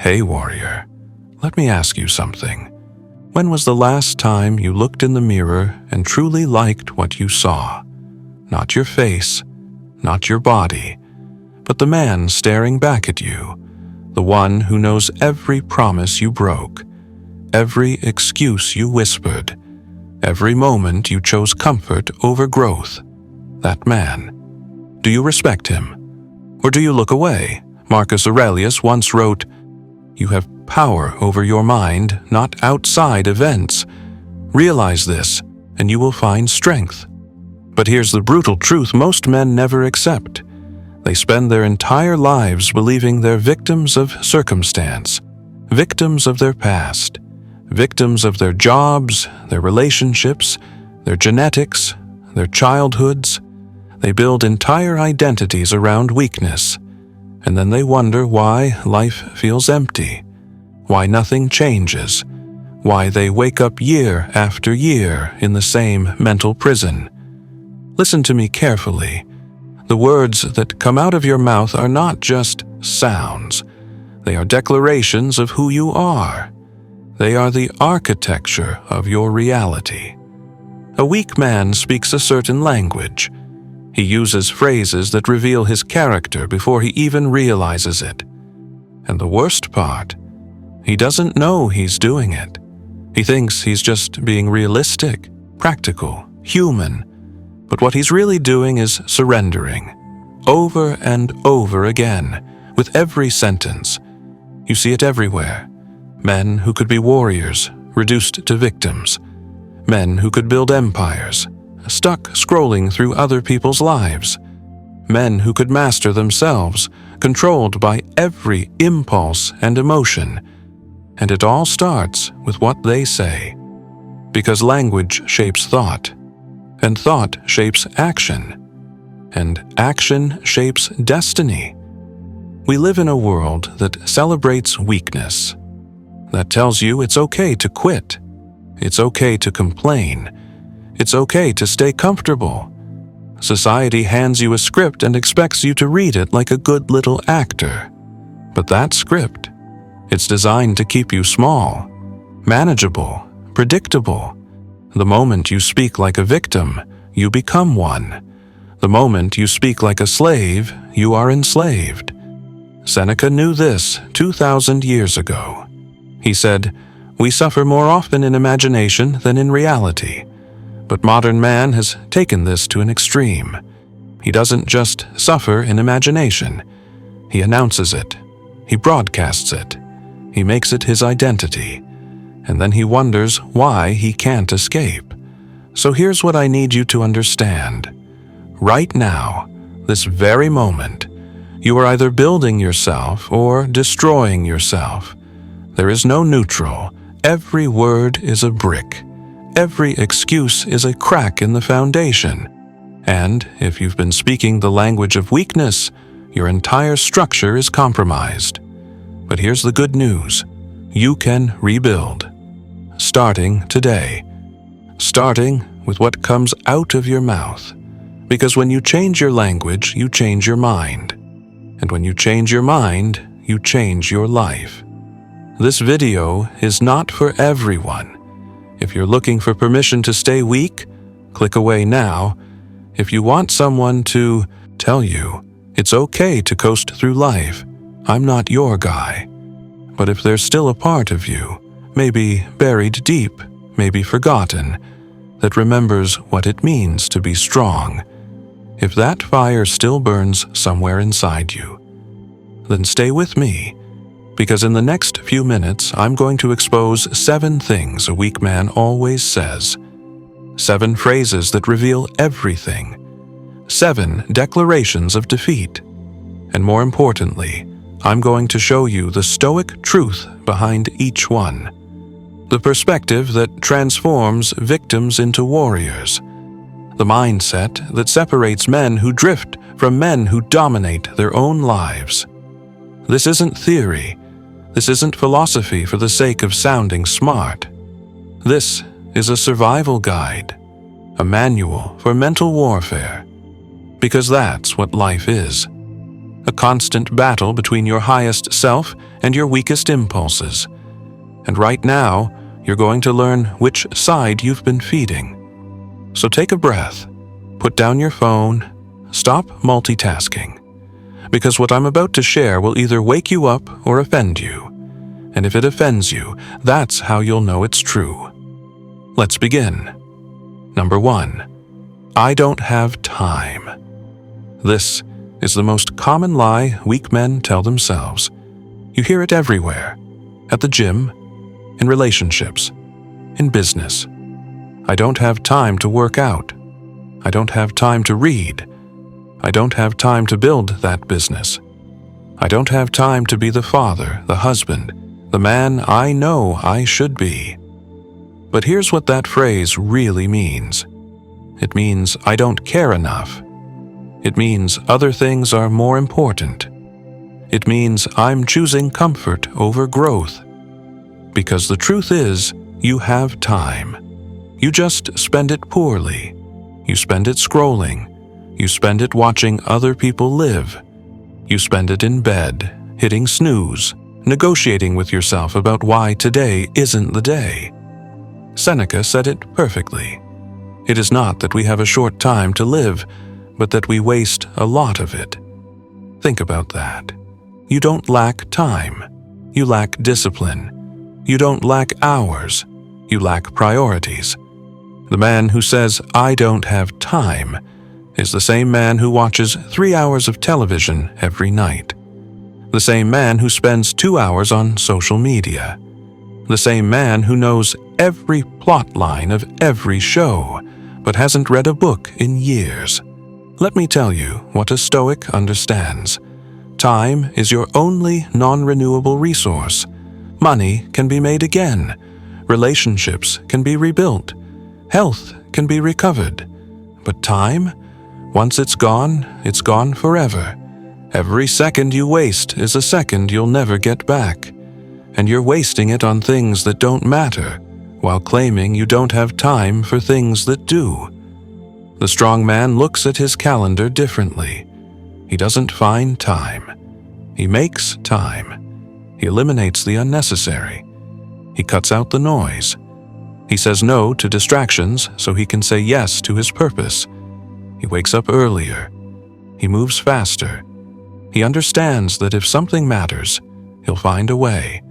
Hey warrior, let me ask you something. When was the last time you looked in the mirror and truly liked what you saw? Not your face, not your body, but the man staring back at you, the one who knows every promise you broke, every excuse you whispered, every moment you chose comfort over growth. That man. Do you respect him? Or do you look away? Marcus Aurelius once wrote, "You have power over your mind, not outside events. Realize this, and you will find strength." But here's the brutal truth most men never accept. They spend their entire lives believing they're victims of circumstance, victims of their past, victims of their jobs, their relationships, their genetics, their childhoods. They build entire identities around weakness, and then they wonder why life feels empty, why nothing changes, why they wake up year after year in the same mental prison. Listen to me carefully. The words that come out of your mouth are not just sounds. They are declarations of who you are. They are the architecture of your reality. A weak man speaks a certain language. He uses phrases that reveal his character before he even realizes it. And the worst part, he doesn't know he's doing it. He thinks he's just being realistic, practical, human. But what he's really doing is surrendering, over and over again, with every sentence. You see it everywhere. Men who could be warriors, reduced to victims. Men who could build empires, stuck scrolling through other people's lives. Men who could master themselves, controlled by every impulse and emotion. And it all starts with what they say. Because language shapes thought, and thought shapes action, and action shapes destiny. We live in a world that celebrates weakness, that tells you it's okay to quit, it's okay to complain, it's okay to stay comfortable. Society hands you a script and expects you to read it like a good little actor. But that script, it's designed to keep you small, manageable, predictable. The moment you speak like a victim, you become one. The moment you speak like a slave, you are enslaved. Seneca knew this 2,000 years ago. He said, "We suffer more often in imagination than in reality." But modern man has taken this to an extreme. He doesn't just suffer in imagination. He announces it. He broadcasts it. He makes it his identity. And then he wonders why he can't escape. So here's what I need you to understand. Right now, this very moment, you are either building yourself or destroying yourself. There is no neutral. Every word is a brick. Every excuse is a crack in the foundation. And if you've been speaking the language of weakness, your entire structure is compromised. But here's the good news. You can rebuild. Starting today. Starting with what comes out of your mouth. Because when you change your language, you change your mind. And when you change your mind, you change your life. This video is not for everyone. If you're looking for permission to stay weak, click away now. If you want someone to tell you it's okay to coast through life, I'm not your guy. But if there's still a part of you, maybe buried deep, maybe forgotten, that remembers what it means to be strong, if that fire still burns somewhere inside you, then stay with me, because in the next few minutes I'm going to expose 7 things a weak man always says, 7 phrases that reveal everything, 7 declarations of defeat, and more importantly, I'm going to show you the Stoic truth behind each one, the perspective that transforms victims into warriors, the mindset that separates men who drift from men who dominate their own lives. This isn't theory. This isn't philosophy for the sake of sounding smart. This is a survival guide, a manual for mental warfare, because that's what life is. A constant battle between your highest self and your weakest impulses. And right now, you're going to learn which side you've been feeding. So take a breath, put down your phone, stop multitasking. Because what I'm about to share will either wake you up or offend you. And if it offends you, that's how you'll know it's true. Let's begin. Number 1. I don't have time. This is the most common lie weak men tell themselves. You hear it everywhere. At the gym, in relationships, in business. I don't have time to work out. I don't have time to read. I don't have time to build that business. I don't have time to be the father, the husband, the man I know I should be. But here's what that phrase really means. It means I don't care enough. It means other things are more important. It means I'm choosing comfort over growth. Because the truth is, you have time. You just spend it poorly. You spend it scrolling. You spend it watching other people live. You spend it in bed, hitting snooze, negotiating with yourself about why today isn't the day. Seneca said it perfectly. It is not that we have a short time to live, but that we waste a lot of it. Think about that. You don't lack time. You lack discipline. You don't lack hours. You lack priorities. The man who says, I don't have time, is the same man who watches 3 hours of television every night. The same man who spends 2 hours on social media. The same man who knows every plot line of every show, but hasn't read a book in years. Let me tell you what a Stoic understands. Time is your only non-renewable resource. Money can be made again. Relationships can be rebuilt. Health can be recovered. But time? Once it's gone forever. Every second you waste is a second you'll never get back. And you're wasting it on things that don't matter, while claiming you don't have time for things that do. The strong man looks at his calendar differently. He doesn't find time. He makes time. He eliminates the unnecessary. He cuts out the noise. He says no to distractions so he can say yes to his purpose. He wakes up earlier. He moves faster. He understands that if something matters, he'll find a way.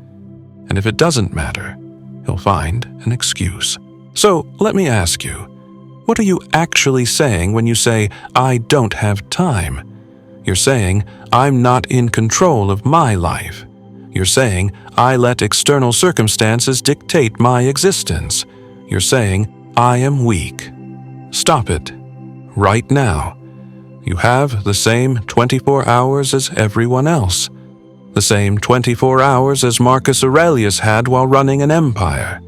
And if it doesn't matter, he'll find an excuse. So let me ask you, what are you actually saying when you say, I don't have time? You're saying, I'm not in control of my life. You're saying, I let external circumstances dictate my existence. You're saying, I am weak. Stop it. Right now. You have the same 24 hours as everyone else. The same 24 hours as Marcus Aurelius had while running an empire.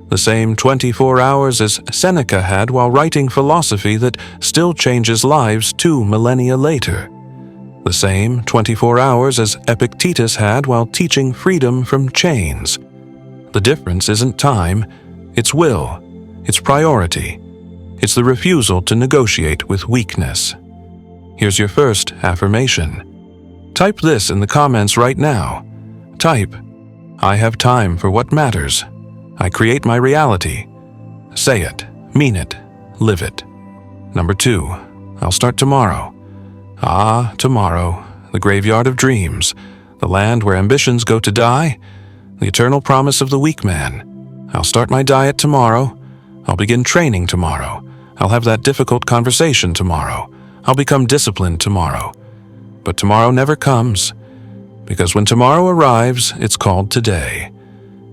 The same 24 hours as Seneca had while writing philosophy that still changes lives 2 millennia later. The same 24 hours as Epictetus had while teaching freedom from chains. The difference isn't time, it's will, it's priority. It's the refusal to negotiate with weakness. Here's your first affirmation. Type this in the comments right now. Type, I have time for what matters. I create my reality. Say it, mean it, live it. Number 2, I'll start tomorrow. Ah, tomorrow, the graveyard of dreams, the land where ambitions go to die, the eternal promise of the weak man. I'll start my diet tomorrow. I'll begin training tomorrow. I'll have that difficult conversation tomorrow. I'll become disciplined tomorrow. But tomorrow never comes, because when tomorrow arrives, it's called today.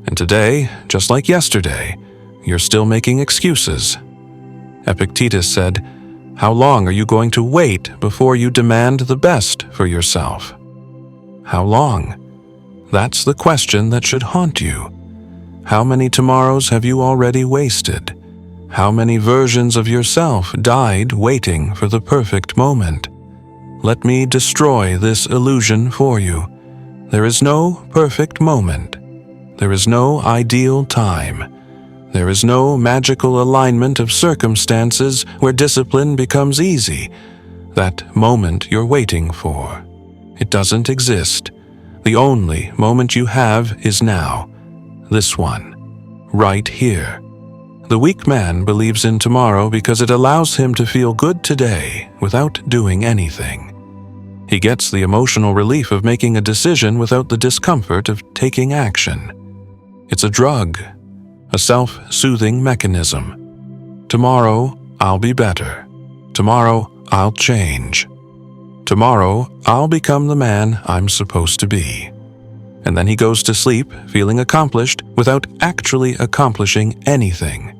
And today, just like yesterday, you're still making excuses. Epictetus said, how long are you going to wait before you demand the best for yourself? How long? That's the question that should haunt you. How many tomorrows have you already wasted? How many versions of yourself died waiting for the perfect moment? Let me destroy this illusion for you. There is no perfect moment. There is no ideal time. There is no magical alignment of circumstances where discipline becomes easy. That moment you're waiting for. It doesn't exist. The only moment you have is now. This one. Right here. The weak man believes in tomorrow because it allows him to feel good today without doing anything. He gets the emotional relief of making a decision without the discomfort of taking action. It's a drug, a self-soothing mechanism. Tomorrow, I'll be better. Tomorrow, I'll change. Tomorrow, I'll become the man I'm supposed to be. And then he goes to sleep feeling accomplished without actually accomplishing anything.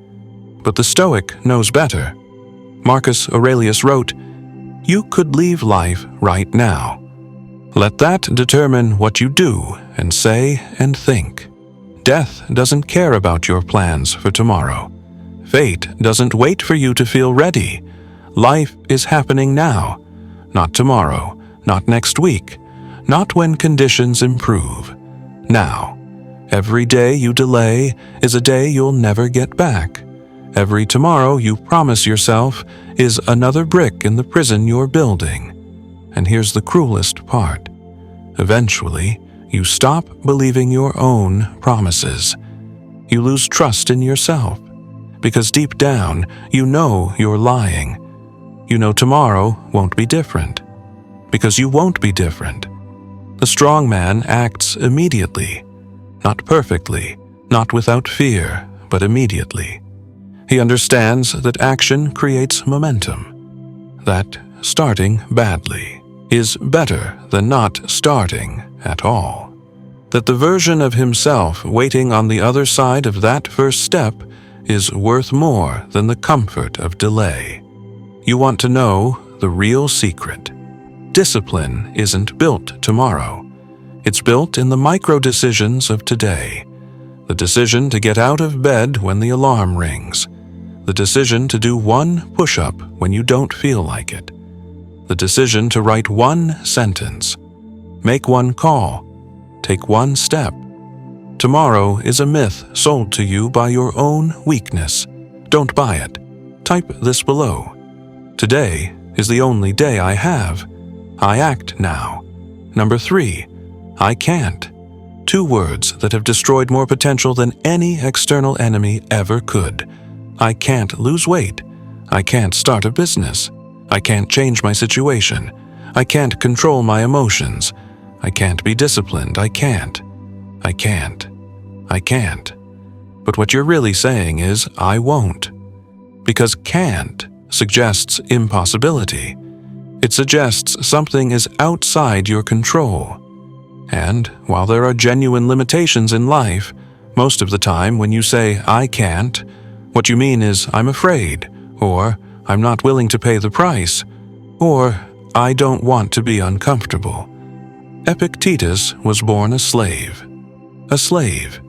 But the Stoic knows better. Marcus Aurelius wrote, "You could leave life right now. Let that determine what you do and say and think. Death doesn't care about your plans for tomorrow. Fate doesn't wait for you to feel ready. Life is happening now, not tomorrow, not next week, not when conditions improve. Now. Every day you delay is a day you'll never get back. Every tomorrow you promise yourself is another brick in the prison you're building. And here's the cruelest part. Eventually, you stop believing your own promises. You lose trust in yourself, because deep down you know you're lying. You know tomorrow won't be different, because you won't be different. The strong man acts immediately, not perfectly, not without fear, but immediately. He understands that action creates momentum, that starting badly is better than not starting at all, that the version of himself waiting on the other side of that first step is worth more than the comfort of delay. You want to know the real secret. Discipline isn't built tomorrow. It's built in the micro-decisions of today. The decision to get out of bed when the alarm rings. The decision to do one push-up when you don't feel like it. The decision to write one sentence. Make one call. Take one step. Tomorrow is a myth sold to you by your own weakness. Don't buy it. Type this below. Today is the only day I have. I act now. Number 3. I can't. 2 words that have destroyed more potential than any external enemy ever could. I can't lose weight. I can't start a business. I can't change my situation. I can't control my emotions. I can't be disciplined. I can't. I can't. I can't. But what you're really saying is, I won't. Because can't suggests impossibility. It suggests something is outside your control. And while there are genuine limitations in life, most of the time when you say, I can't, what you mean is, I'm afraid, or I'm not willing to pay the price, or I don't want to be uncomfortable. Epictetus was born a slave. A slave.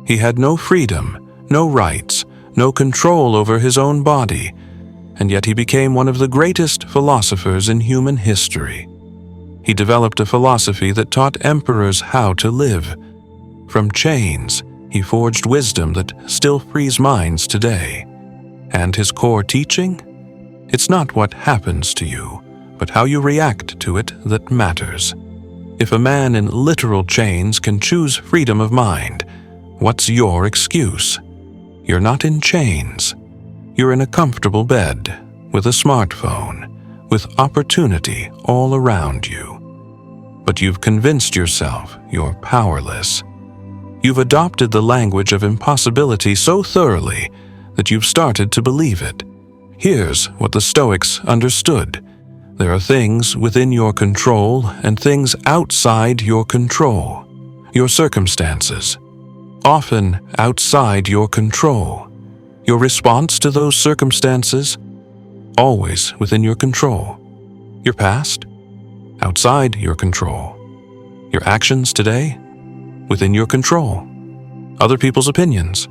He had no freedom, no rights, no control over his own body, and yet he became one of the greatest philosophers in human history. He developed a philosophy that taught emperors how to live. From chains, he forged wisdom that still frees minds today. And his core teaching? It's not what happens to you, but how you react to it that matters. If a man in literal chains can choose freedom of mind, what's your excuse? You're not in chains. You're in a comfortable bed, with a smartphone, with opportunity all around you. But you've convinced yourself you're powerless. You've adopted the language of impossibility so thoroughly that you've started to believe it. Here's what the Stoics understood. There are things within your control and things outside your control. Your circumstances, often outside your control. Your response to those circumstances, always within your control. Your past, outside your control. Your actions today, within your control. Other people's opinions,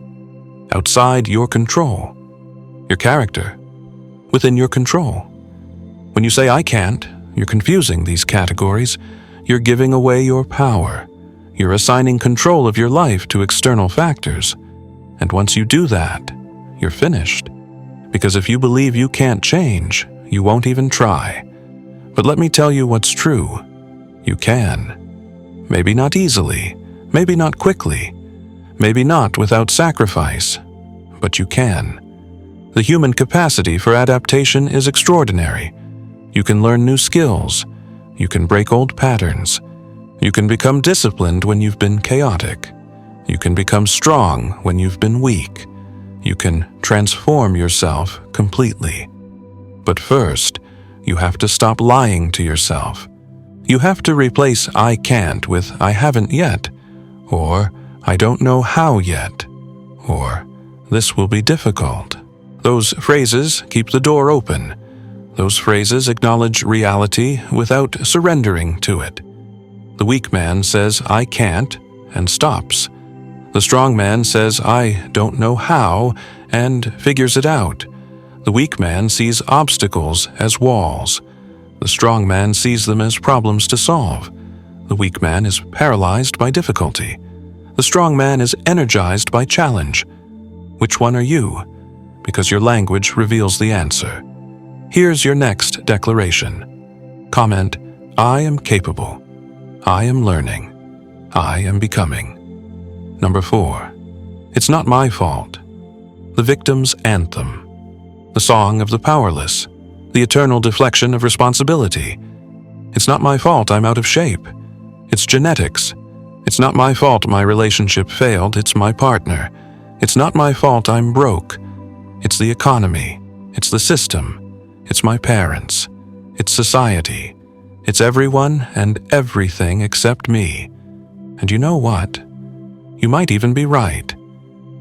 outside your control. Your character, within your control. When you say I can't, you're confusing these categories. You're giving away your power. You're assigning control of your life to external factors. And once you do that, you're finished. Because if you believe you can't change, you won't even try. But let me tell you what's true. You can. maybe not easily, maybe not quickly, maybe not without sacrifice, but you can. The human capacity for adaptation is extraordinary. You can learn new skills. You can break old patterns. You can become disciplined when you've been chaotic. You can become strong when you've been weak. You can transform yourself completely. But first, you have to stop lying to yourself. You have to replace "I can't" with "I haven't yet," or "I don't know how yet," or "This will be difficult." Those phrases keep the door open. Those phrases acknowledge reality without surrendering to it. The weak man says "I can't" and stops. The strong man says "I don't know how" and figures it out. The weak man sees obstacles as walls. The strong man sees them as problems to solve. The weak man is paralyzed by difficulty. The strong man is energized by challenge. Which one are you? Because your language reveals the answer. Here's your next declaration. Comment, "I am capable. I am learning. I am becoming." Number 4. It's not my fault. The victim's anthem. The song of the powerless. The eternal deflection of responsibility. It's not my fault I'm out of shape. It's genetics. It's not my fault my relationship failed. It's my partner. It's not my fault I'm broke. It's the economy. It's the system. It's my parents. It's society. It's everyone and everything except me. And you know what? You might even be right.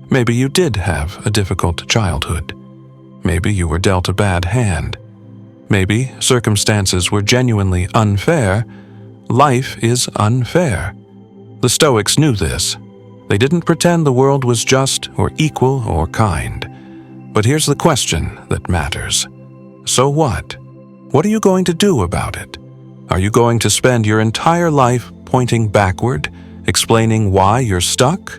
Maybe you did have a difficult childhood. Maybe you were dealt a bad hand. Maybe circumstances were genuinely unfair. Life is unfair. The Stoics knew this. They didn't pretend the world was just or equal or kind. But here's the question that matters. So what? What are you going to do about it? Are you going to spend your entire life pointing backward, explaining why you're stuck?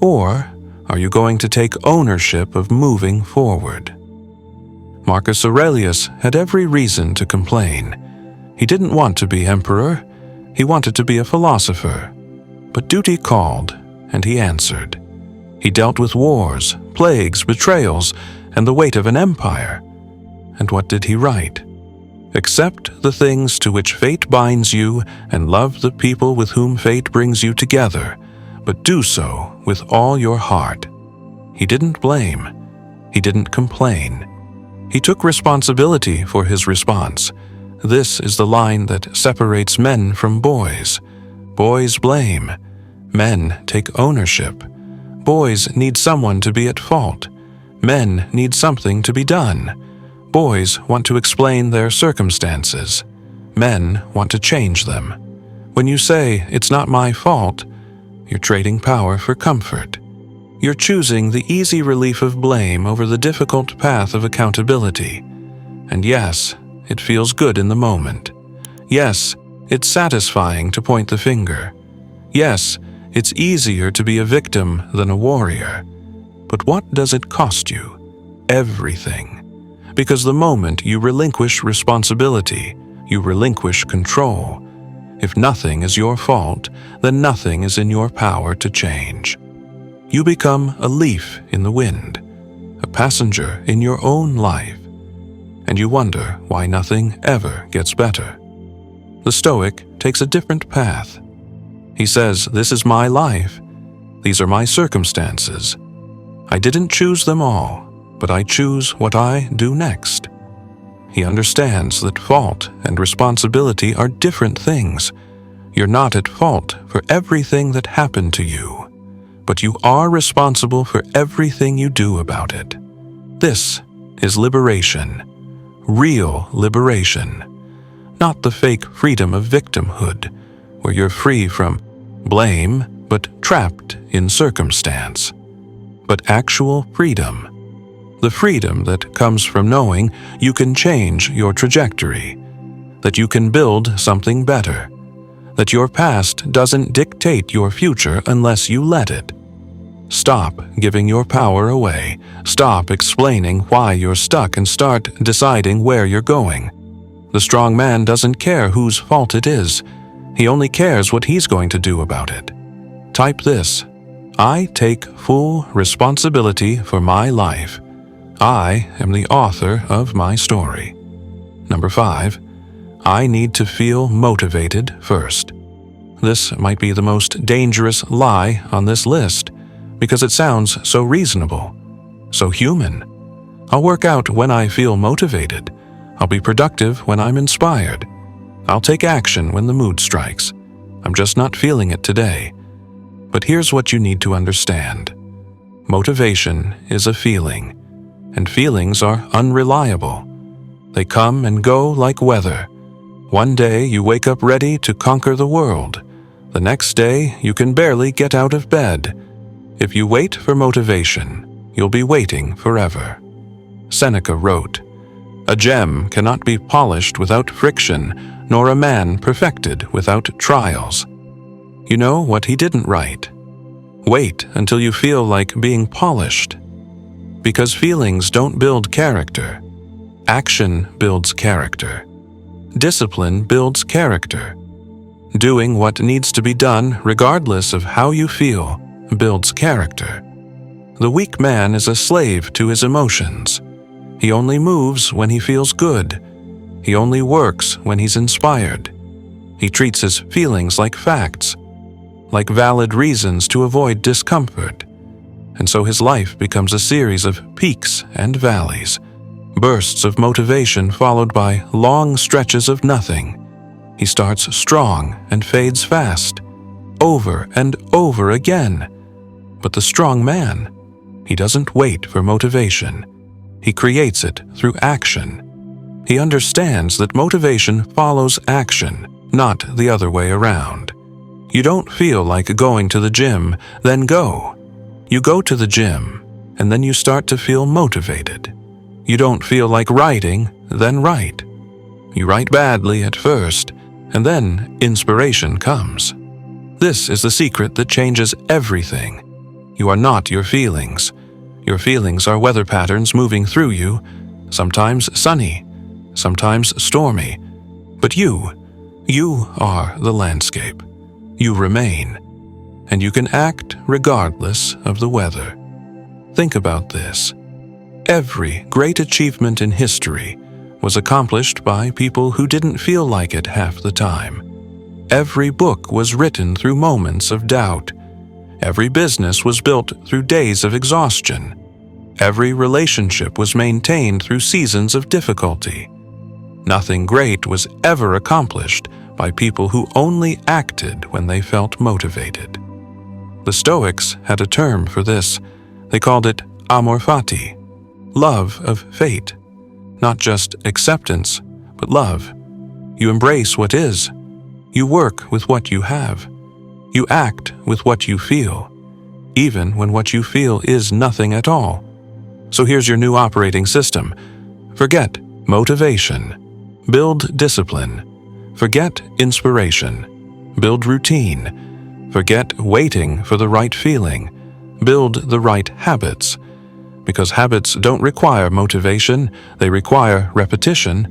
Or are you going to take ownership of moving forward? Marcus Aurelius had every reason to complain. He didn't want to be emperor. He wanted to be a philosopher. But duty called, and he answered. He dealt with wars, plagues, betrayals, and the weight of an empire. And what did he write? Accept the things to which fate binds you, and love the people with whom fate brings you together, but do so with all your heart. He didn't blame. He didn't complain. He took responsibility for his response. This is the line that separates men from boys. Boys blame. Men take ownership. Boys need someone to be at fault. Men need something to be done. Boys want to explain their circumstances. Men want to change them. When you say, "It's not my fault," you're trading power for comfort. You're choosing the easy relief of blame over the difficult path of accountability. And yes, it feels good in the moment. Yes, it's satisfying to point the finger. Yes, it's easier to be a victim than a warrior. But what does it cost you? Everything. Because the moment you relinquish responsibility, you relinquish control. If nothing is your fault, then nothing is in your power to change. You become a leaf in the wind, a passenger in your own life, and you wonder why nothing ever gets better. The Stoic takes a different path. He says, "This is my life. These are my circumstances. I didn't choose them all, but I choose what I do next." He understands that fault and responsibility are different things. You're not at fault for everything that happened to you, but you are responsible for everything you do about it. This is liberation, real liberation, not the fake freedom of victimhood, where you're free from blame but trapped in circumstance, but actual freedom. The freedom that comes from knowing you can change your trajectory, that you can build something better, that your past doesn't dictate your future unless you let it. Stop giving your power away. Stop explaining why you're stuck and start deciding where you're going. The strong man doesn't care whose fault it is. He only cares what he's going to do about it. Type this: I take full responsibility for my life. I am the author of my story. Number 5, I need to feel motivated first. This might be the most dangerous lie on this list because it sounds so reasonable, so human. I'll work out when I feel motivated. I'll be productive when I'm inspired. I'll take action when the mood strikes. I'm just not feeling it today. But here's what you need to understand. Motivation is a feeling, and feelings are unreliable. They come and go like weather. One day you wake up ready to conquer the world. The next day you can barely get out of bed. If you wait for motivation, you'll be waiting forever. Seneca wrote, "A gem cannot be polished without friction, nor a man perfected without trials." You know what he didn't write? Wait until you feel like being polished. Because feelings don't build character. Action builds character. Discipline builds character. Doing what needs to be done, regardless of how you feel, builds character. The weak man is a slave to his emotions. He only moves when he feels good. He only works when he's inspired. He treats his feelings like facts, like valid reasons to avoid discomfort. And so his life becomes a series of peaks and valleys, bursts of motivation followed by long stretches of nothing. He starts strong and fades fast, over and over again. But the strong man, he doesn't wait for motivation. He creates it through action. He understands that motivation follows action, not the other way around. You don't feel like going to the gym, then go. You go to the gym, and then you start to feel motivated. You don't feel like writing, then write. You write badly at first, and then inspiration comes. This is the secret that changes everything. You are not your feelings. Your feelings are weather patterns moving through you, sometimes sunny, sometimes stormy. But you are the landscape. You remain, and you can act regardless of the weather. Think about this. Every great achievement in history was accomplished by people who didn't feel like it half the time. Every book was written through moments of doubt. Every business was built through days of exhaustion. Every relationship was maintained through seasons of difficulty. Nothing great was ever accomplished by people who only acted when they felt motivated. The Stoics had a term for this. They called it amor fati, love of fate. Not just acceptance, but love. You embrace what is. You work with what you have. You act with what you feel, even when what you feel is nothing at all. So here's your new operating system. Forget motivation. Build discipline. Forget inspiration. Build routine. Forget waiting for the right feeling. Build the right habits. Because habits don't require motivation, they require repetition,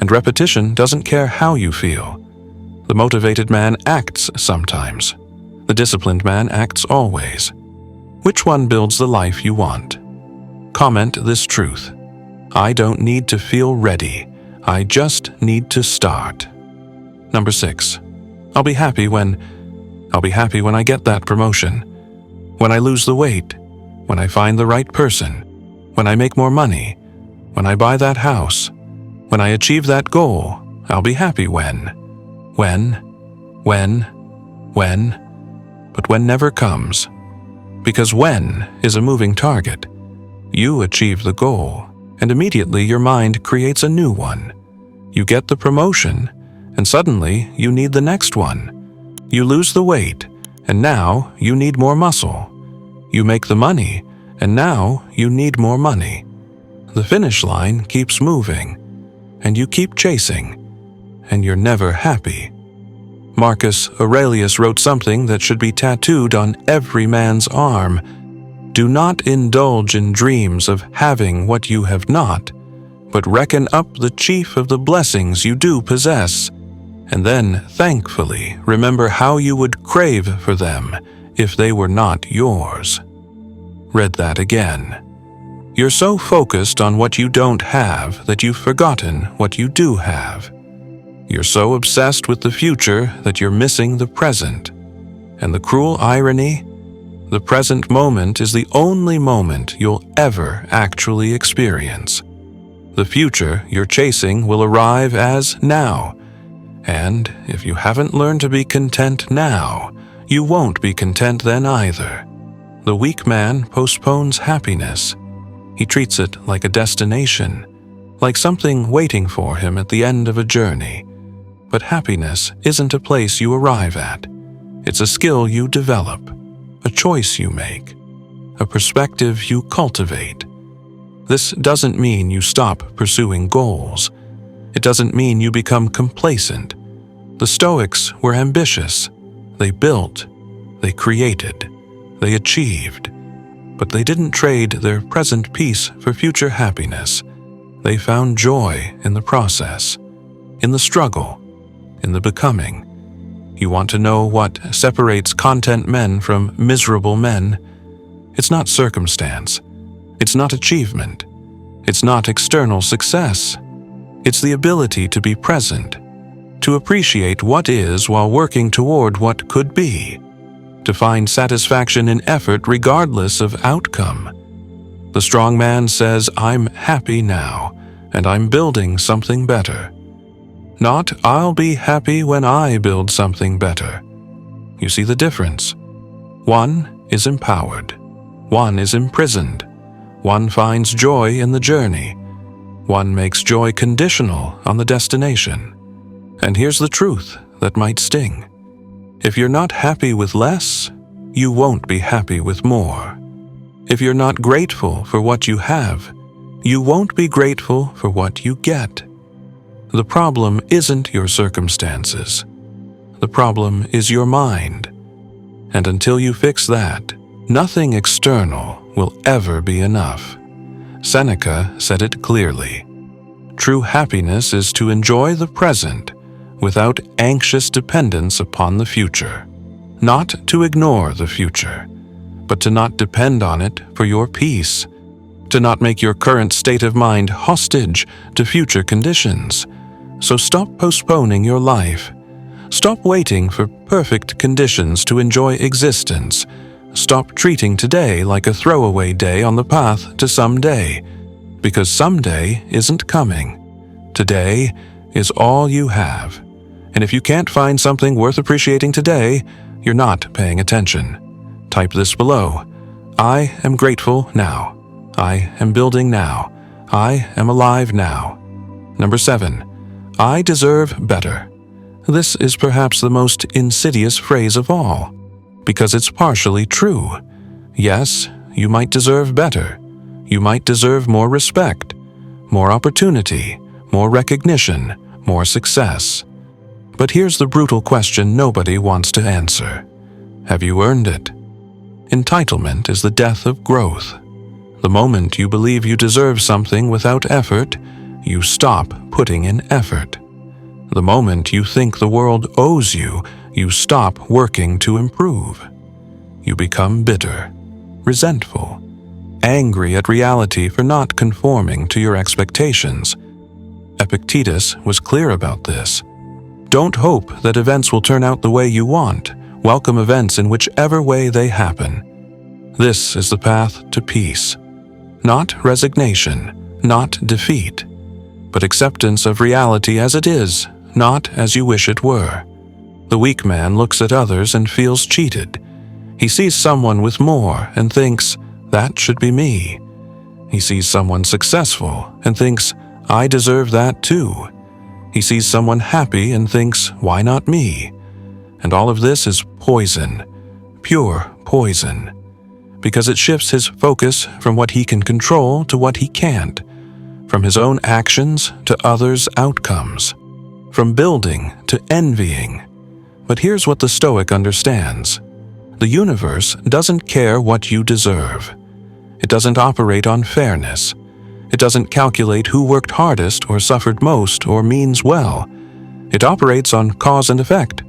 and repetition doesn't care how you feel. The motivated man acts sometimes. The disciplined man acts always. Which one builds the life you want? Comment this truth. I don't need to feel ready. I just need to start. Number 6. I'll be happy when I get that promotion. When I lose the weight. When I find the right person. When I make more money. When I buy that house. When I achieve that goal. I'll be happy when. But when never comes. Because when is a moving target. You achieve the goal, and immediately your mind creates a new one. You get the promotion, and suddenly you need the next one. You lose the weight, and now you need more muscle. You make the money, and now you need more money. The finish line keeps moving, and you keep chasing, and you're never happy. Marcus Aurelius wrote something that should be tattooed on every man's arm. Do not indulge in dreams of having what you have not, but reckon up the chief of the blessings you do possess, and then thankfully remember how you would crave for them if they were not yours. Read that again. You're so focused on what you don't have that you've forgotten what you do have. You're so obsessed with the future that you're missing the present. And the cruel irony? The present moment is the only moment you'll ever actually experience. The future you're chasing will arrive as now. And if you haven't learned to be content now, you won't be content then either. The weak man postpones happiness. He treats it like a destination, like something waiting for him at the end of a journey. But happiness isn't a place you arrive at. It's a skill you develop, a choice you make, a perspective you cultivate. This doesn't mean you stop pursuing goals. It doesn't mean you become complacent. The Stoics were ambitious. They built, they created, they achieved. But they didn't trade their present peace for future happiness. They found joy in the process, in the struggle, in the becoming. You want to know what separates content men from miserable men? It's not circumstance. It's not achievement. It's not external success. It's the ability to be present, to appreciate what is while working toward what could be, to find satisfaction in effort regardless of outcome. The strong man says, "I'm happy now, and I'm building something better." Not, "I'll be happy when I build something better." You see the difference? One is empowered. One is imprisoned. One finds joy in the journey. One makes joy conditional on the destination. And here's the truth that might sting. If you're not happy with less, you won't be happy with more. If you're not grateful for what you have, you won't be grateful for what you get. The problem isn't your circumstances. The problem is your mind. And until you fix that, nothing external will ever be enough. Seneca said it clearly. True happiness is to enjoy the present without anxious dependence upon the future. Not to ignore the future, but to not depend on it for your peace. To not make your current state of mind hostage to future conditions. So stop postponing your life. Stop waiting for perfect conditions to enjoy existence. Stop treating today like a throwaway day on the path to someday, because someday isn't coming. Today is all you have. And if you can't find something worth appreciating today, you're not paying attention. Type this below. I am grateful now. I am building now. I am alive now. Number 7. I deserve better. This is perhaps the most insidious phrase of all, because it's partially true. Yes, you might deserve better. You might deserve more respect, more opportunity, more recognition, more success. But here's the brutal question nobody wants to answer. Have you earned it? Entitlement is the death of growth. The moment you believe you deserve something without effort, you stop putting in effort. The moment you think the world owes you, you stop working to improve. You become bitter, resentful, angry at reality for not conforming to your expectations. Epictetus was clear about this. Don't hope that events will turn out the way you want. Welcome events in whichever way they happen. This is the path to peace. Not resignation, not defeat, but acceptance of reality as it is, not as you wish it were. The weak man looks at others and feels cheated. He sees someone with more and thinks, that should be me. He sees someone successful and thinks, I deserve that too. He sees someone happy and thinks, why not me? And all of this is poison, pure poison, because it shifts his focus from what he can control to what he can't, from his own actions to others' outcomes, from building to envying. But here's what the Stoic understands. The universe doesn't care what you deserve. It doesn't operate on fairness. It doesn't calculate who worked hardest or suffered most or means well. It operates on cause and effect,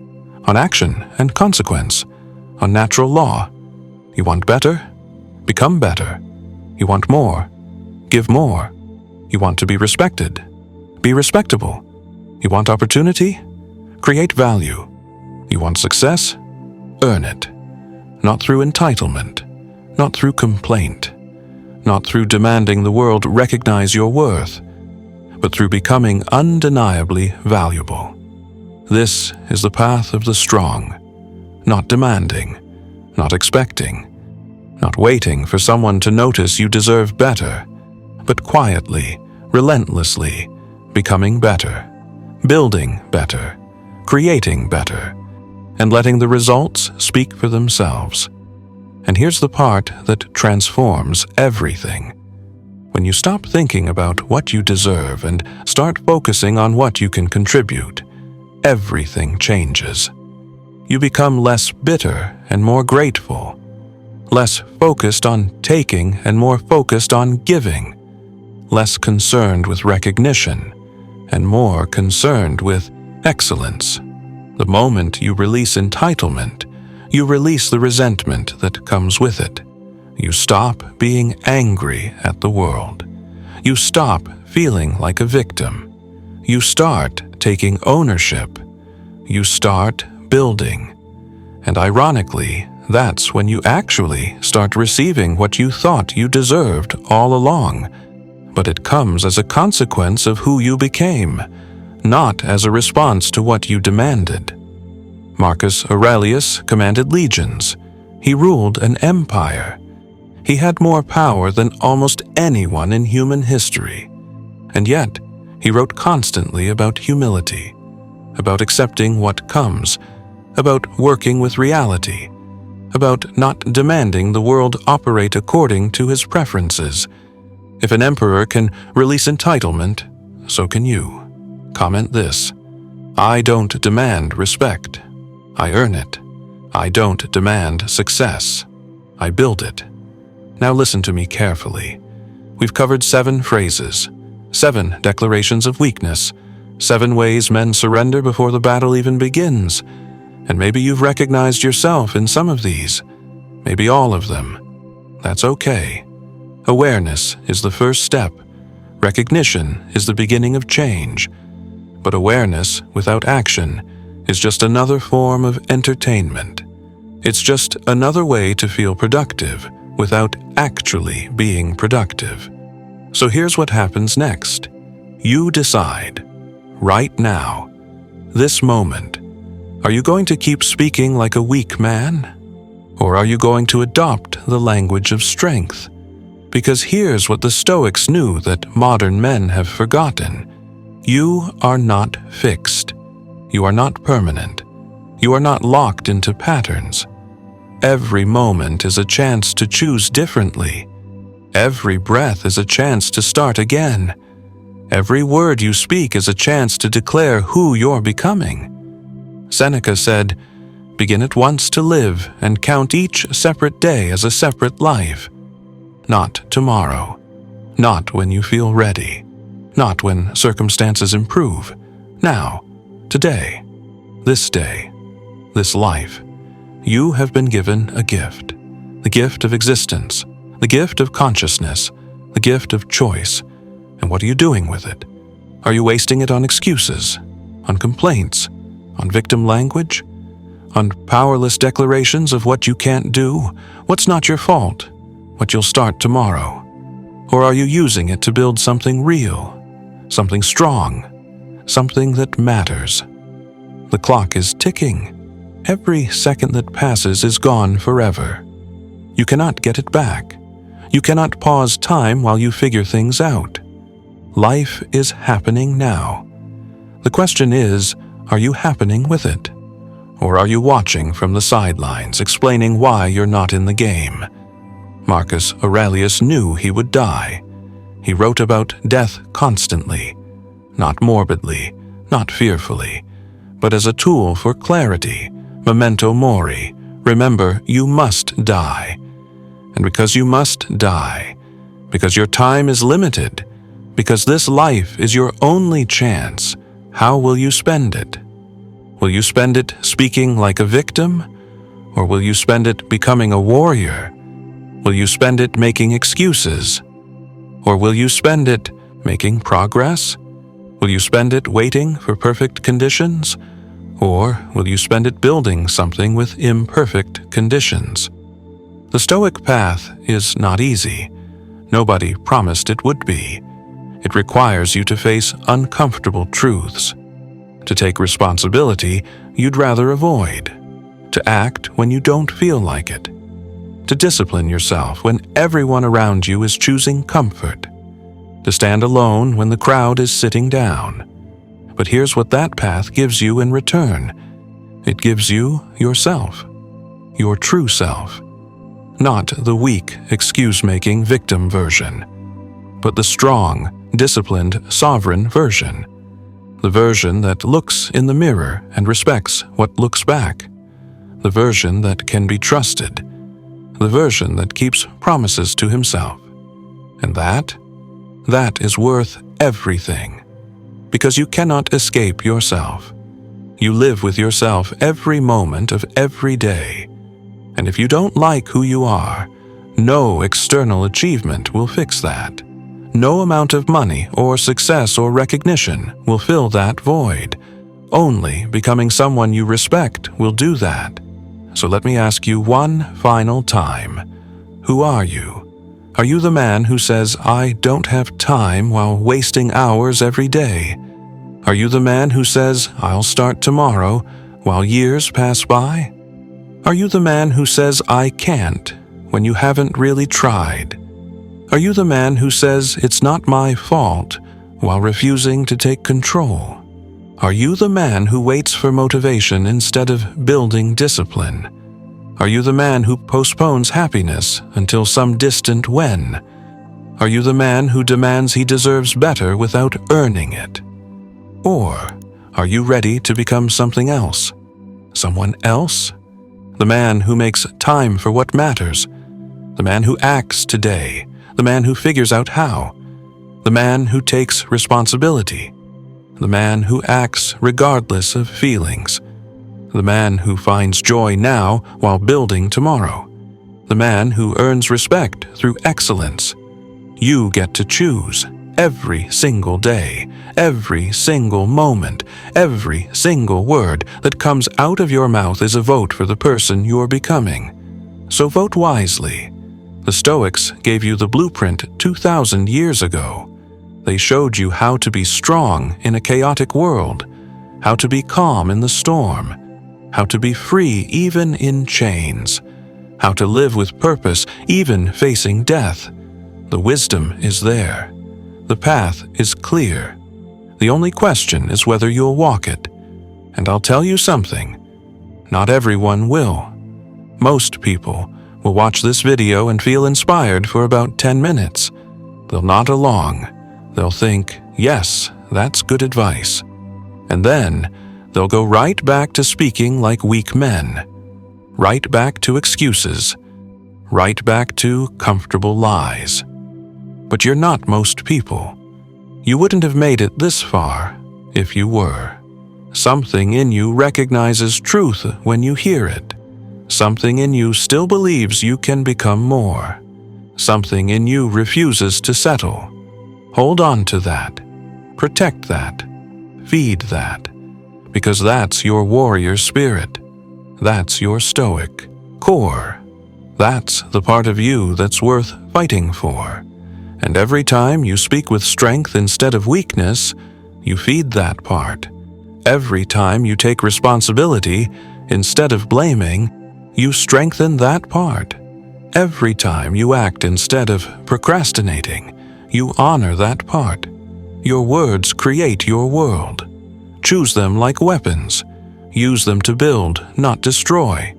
on action and consequence, on natural law. You want better? Become better. You want more? Give more. You want to be respected? Be respectable. You want opportunity? Create value. You want success? Earn it. Not through entitlement, not through complaint, not through demanding the world recognize your worth, but through becoming undeniably valuable. This is the path of the strong, not demanding, not expecting, not waiting for someone to notice you deserve better, but quietly, relentlessly, becoming better, building better, creating better, and letting the results speak for themselves. And here's the part that transforms everything. When you stop thinking about what you deserve and start focusing on what you can contribute, everything changes. You become less bitter and more grateful, less focused on taking and more focused on giving, less concerned with recognition and more concerned with excellence. The moment you release entitlement, you release the resentment that comes with it. You stop being angry at the world. You stop feeling like a victim. You start taking ownership. You start building. And ironically, that's when you actually start receiving what you thought you deserved all along. But it comes as a consequence of who you became, not as a response to what you demanded. Marcus Aurelius commanded legions. He ruled an empire. He had more power than almost anyone in human history. And yet, he wrote constantly about humility, about accepting what comes, about working with reality, about not demanding the world operate according to his preferences. If an emperor can release entitlement, so can you. Comment this: I don't demand respect. I earn it. I don't demand success. I build it. Now listen to me carefully. We've covered 7 phrases, 7 declarations of weakness, 7 ways men surrender before the battle even begins. And maybe you've recognized yourself in some of these, maybe all of them. That's okay. Awareness is the first step. Recognition is the beginning of change. But awareness without action is just another form of entertainment. It's just another way to feel productive without actually being productive. So here's what happens next. You decide, right now, this moment, are you going to keep speaking like a weak man? Or are you going to adopt the language of strength? Because here's what the Stoics knew that modern men have forgotten. You are not fixed. You are not permanent. You are not locked into patterns. Every moment is a chance to choose differently. Every breath is a chance to start again. Every word you speak is a chance to declare who you're becoming. Seneca said, "Begin at once to live and count each separate day as a separate life. Not tomorrow. Not when you feel ready. Not when circumstances improve. Now. Today, this day, this life, you have been given a gift, the gift of existence, the gift of consciousness, the gift of choice. And what are you doing with it? Are you wasting it on excuses, on complaints, on victim language, on powerless declarations of what you can't do, what's not your fault, what you'll start tomorrow? Or are you using it to build something real, something strong, something that matters? The clock is ticking. Every second that passes is gone forever. You cannot get it back. You cannot pause time while you figure things out. Life is happening now. The question is, are you happening with it? Or are you watching from the sidelines, explaining why you're not in the game? Marcus Aurelius knew he would die. He wrote about death constantly, not morbidly, not fearfully, but as a tool for clarity, memento mori. Remember, you must die. And because you must die, because your time is limited, because this life is your only chance, how will you spend it? Will you spend it speaking like a victim? Or will you spend it becoming a warrior? Will you spend it making excuses? Or will you spend it making progress? Will you spend it waiting for perfect conditions? Or will you spend it building something with imperfect conditions? The Stoic path is not easy. Nobody promised it would be. It requires you to face uncomfortable truths, to take responsibility you'd rather avoid, to act when you don't feel like it, to discipline yourself when everyone around you is choosing comfort, to stand alone when the crowd is sitting down. But here's what that path gives you in return. It gives you yourself, your true self, not the weak, excuse-making victim version, but the strong, disciplined, sovereign version, the version that looks in the mirror and respects what looks back, the version that can be trusted, the version that keeps promises to himself. And that is worth everything, because you cannot escape yourself. You live with yourself every moment of every day. And if you don't like who you are, no external achievement will fix that. No amount of money or success or recognition will fill that void. Only becoming someone you respect will do that. So let me ask you one final time. Who are you? Are you the man who says, "I don't have time," while wasting hours every day? Are you the man who says, "I'll start tomorrow," while years pass by? Are you the man who says, "I can't," when you haven't really tried? Are you the man who says, "It's not my fault," while refusing to take control? Are you the man who waits for motivation instead of building discipline? Are you the man who postpones happiness until some distant when? Are you the man who demands he deserves better without earning it? Or are you ready to become something else? Someone else? The man who makes time for what matters. The man who acts today. The man who figures out how. The man who takes responsibility. The man who acts regardless of feelings. The man who finds joy now while building tomorrow. The man who earns respect through excellence. You get to choose every single day, every single moment, every single word that comes out of your mouth is a vote for the person you're becoming. So vote wisely. The Stoics gave you the blueprint 2,000 years ago. They showed you how to be strong in a chaotic world, how to be calm in the storm, how to be free even in chains, how to live with purpose even facing death. The wisdom is there. The path is clear. The only question is whether you'll walk it. And I'll tell you something. Not everyone will. Most people will watch this video and feel inspired for about 10 minutes. They'll nod along. They'll think, "Yes, that's good advice." And then they'll go right back to speaking like weak men. Right back to excuses. Right back to comfortable lies. But you're not most people. You wouldn't have made it this far if you were. Something in you recognizes truth when you hear it. Something in you still believes you can become more. Something in you refuses to settle. Hold on to that. Protect that. Feed that. Because that's your warrior spirit. That's your stoic core. That's the part of you that's worth fighting for. And every time you speak with strength instead of weakness, you feed that part. Every time you take responsibility instead of blaming, you strengthen that part. Every time you act instead of procrastinating, you honor that part. Your words create your world. Choose them like weapons. Use them to build, not destroy.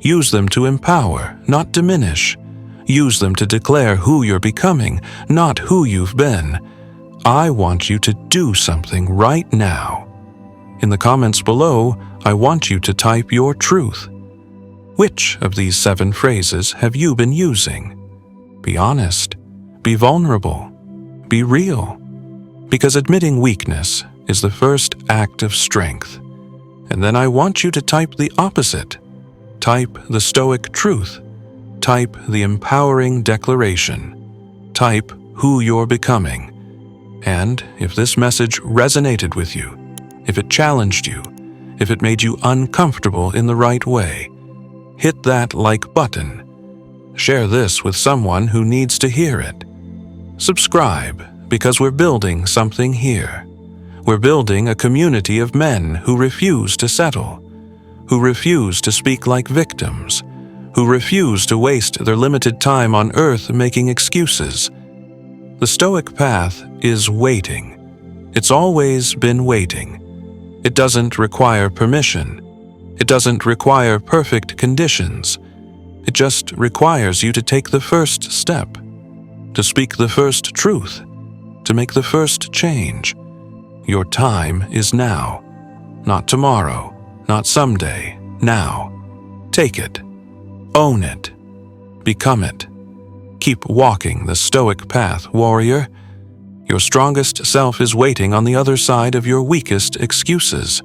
Use them to empower, not diminish. Use them to declare who you're becoming, not who you've been. I want you to do something right now. In the comments below, I want you to type your truth. Which of these 7 phrases have you been using? Be honest. Be vulnerable. Be real. Because admitting weakness is the first act of strength. And then I want you to type the opposite. Type the Stoic truth. Type the empowering declaration. Type who you're becoming. And if this message resonated with you, if it challenged you, if it made you uncomfortable in the right way, hit that like button. Share this with someone who needs to hear it. Subscribe, because we're building something here. We're building a community of men who refuse to settle, who refuse to speak like victims, who refuse to waste their limited time on earth making excuses. The Stoic path is waiting. It's always been waiting. It doesn't require permission. It doesn't require perfect conditions. It just requires you to take the first step, to speak the first truth, to make the first change. Your time is now. Not tomorrow, not someday, now. Take it. Own it. Become it. Keep walking the Stoic path, warrior. Your strongest self is waiting on the other side of your weakest excuses.